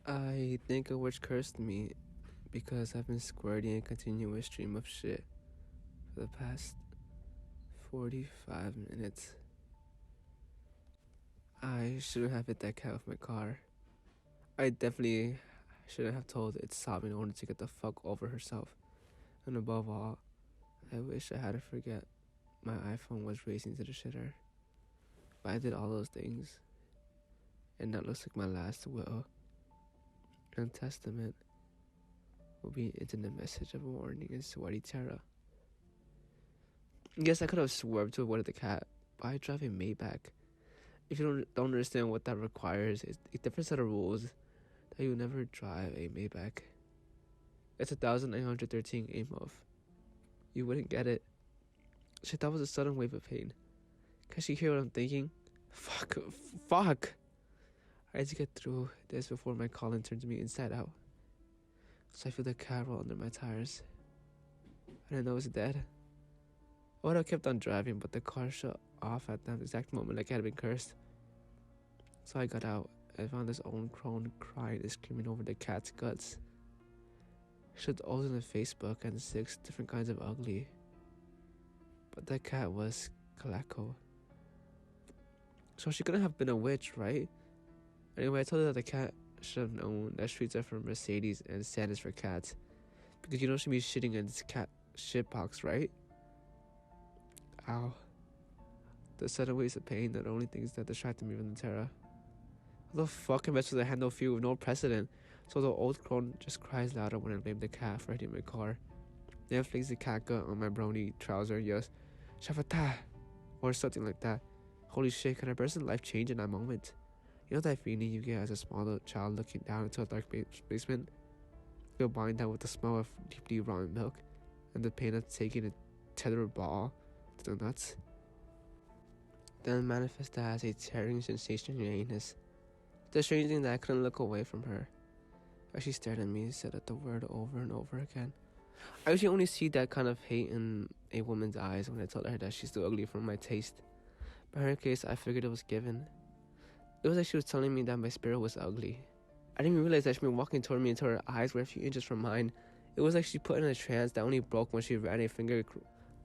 I think a witch cursed me because I've been squirting a continuous stream of shit for the past 45 minutes. I shouldn't have hit that cat with my car. I definitely shouldn't have told it to stop in order to get the fuck over herself. And above all, I wish I had to forget my iPhone was racing to the shitter. But I did all those things, and that looks like my last will and testament will be an internet message of a warning and sweaty terror. Yes, I could have swerved to avoid the cat, but I drive a Maybach. If you don't understand what that requires, it's a different set of rules that you never drive a Maybach. It's 1,913 AMOV. You wouldn't get it. Shit, that was a sudden wave of pain. Can she hear what I'm thinking? Fuck! I had to get through this before my colon turns me inside out. So I feel the cat roll under my tires. I didn't know it was dead. I would have kept on driving, but the car shut off at that exact moment like I had been cursed. So I got out and found this old crone crying and screaming over the cat's guts. She looked older than Facebook and 6 different kinds of ugly. But that cat was Calaco. So she couldn't have been a witch, right? Anyway, I told her that the cat should have known that streets are for Mercedes and sand is for cats. Because you know she'd be shitting in this cat shit box, right? Ow. The sudden waves of pain, the only things that distracted me from the terror. How the fuck am I supposed to handle fear with no precedent? So the old crone just cries louder when I blame the cat for hitting my car. Then flings the cat gut on my brony trouser and yells, Shafata! Or something like that. Holy shit, can a person's life change in that moment? You know that feeling you get as a small child looking down into a dark basement? You're blind down with the smell of deeply rotten milk and the pain of taking a tethered ball to the nuts. Then manifested as a tearing sensation in your anus. The strange thing that I couldn't look away from her. As she stared at me and said the word over and over again. I usually only see that kind of hate in a woman's eyes when I tell her that she's too ugly for my taste. But in her case, I figured it was given. It was like she was telling me that my spirit was ugly. I didn't even realize that she'd been walking toward me until her eyes were a few inches from mine. It was like she put in a trance that only broke when she ran a finger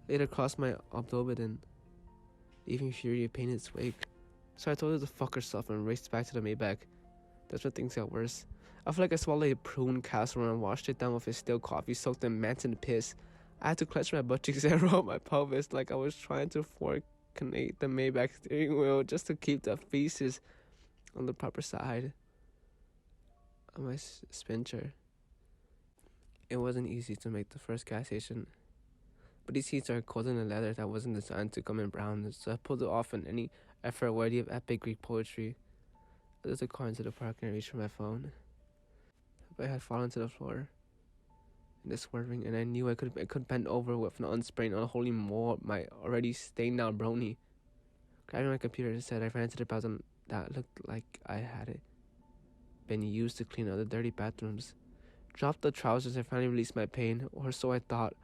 laid across my abdomen, leaving fury and pain in its wake. So I told her to fuck herself and raced back to the Maybach. That's when things got worse. I felt like I swallowed a prune casserole and washed it down with a stale coffee soaked in manton piss. I had to clench my butt cheeks and roll my pelvis like I was trying to forkinate the Maybach steering wheel just to keep the feces on the proper side of my sphincter. It wasn't easy to make the first gas station, but these seats are coated in leather that wasn't designed to come in brown, so I pulled it off in any effort worthy of epic Greek poetry. I took the car into the park and reached for my phone. But I had fallen to the floor in the swerving, and I knew I could bend over with an unsprayed, unholy mole my already stained down brony. Grabbing my computer instead, I ran to the bathroom that looked like I had it been used to clean out the dirty bathrooms. Dropped the trousers and finally released my pain, or so I thought.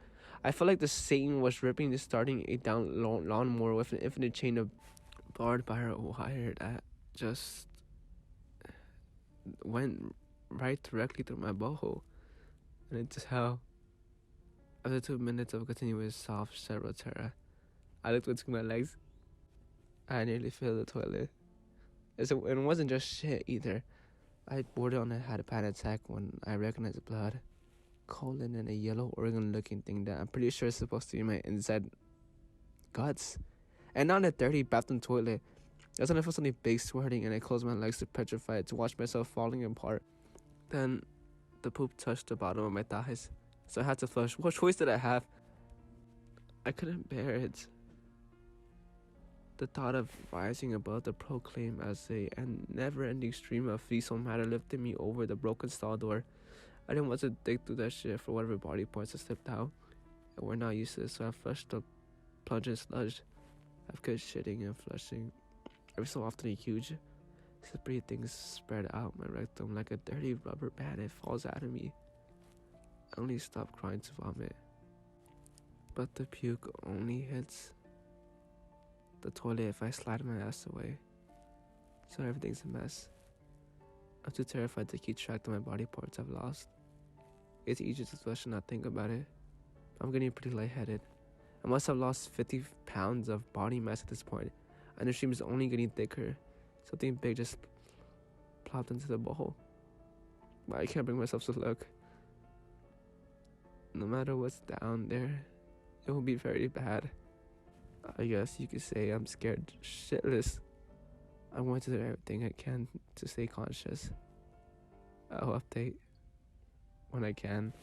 I felt like the Satan was ripping and starting a down lawnmower with an infinite chain of barbed wire that just went right directly through my butthole. And it just hell. After 2 minutes of continuous soft cerebral terror, I looked between my legs. I nearly filled the toilet. It wasn't just shit either. I bordered on had a panic attack when I recognized the blood, colon, and a yellow organ-looking thing that I'm pretty sure is supposed to be my inside guts. And not in a dirty bathroom toilet. That's when I felt something big squirting, and I closed my legs to petrify it to watch myself falling apart. Then the poop touched the bottom of my thighs, so I had to flush. What choice did I have? I couldn't bear it. The thought of rising above the proclaim as a never-ending stream of fecal matter lifted me over the broken stall door. I didn't want to dig through that shit for whatever body parts that slipped out and were not useless, so I flushed the plungent sludge. I've kept shitting and flushing. Every so often a huge, slippery thing spread out my rectum like a dirty rubber band. It falls out of me. I only stop crying to vomit. But the puke only hits the toilet if I slide my ass away. So everything's a mess. I'm too terrified to keep track of my body parts I've lost. It's easy to question not think about it. I'm getting pretty lightheaded. I must have lost 50 pounds of body mass at this point, and the stream is only getting thicker. Something big just plopped into the bowl. But I can't bring myself to look. No matter what's down there, it will be very bad. I guess you could say I'm scared shitless. I'm going to do everything I can to stay conscious. I'll update when I can.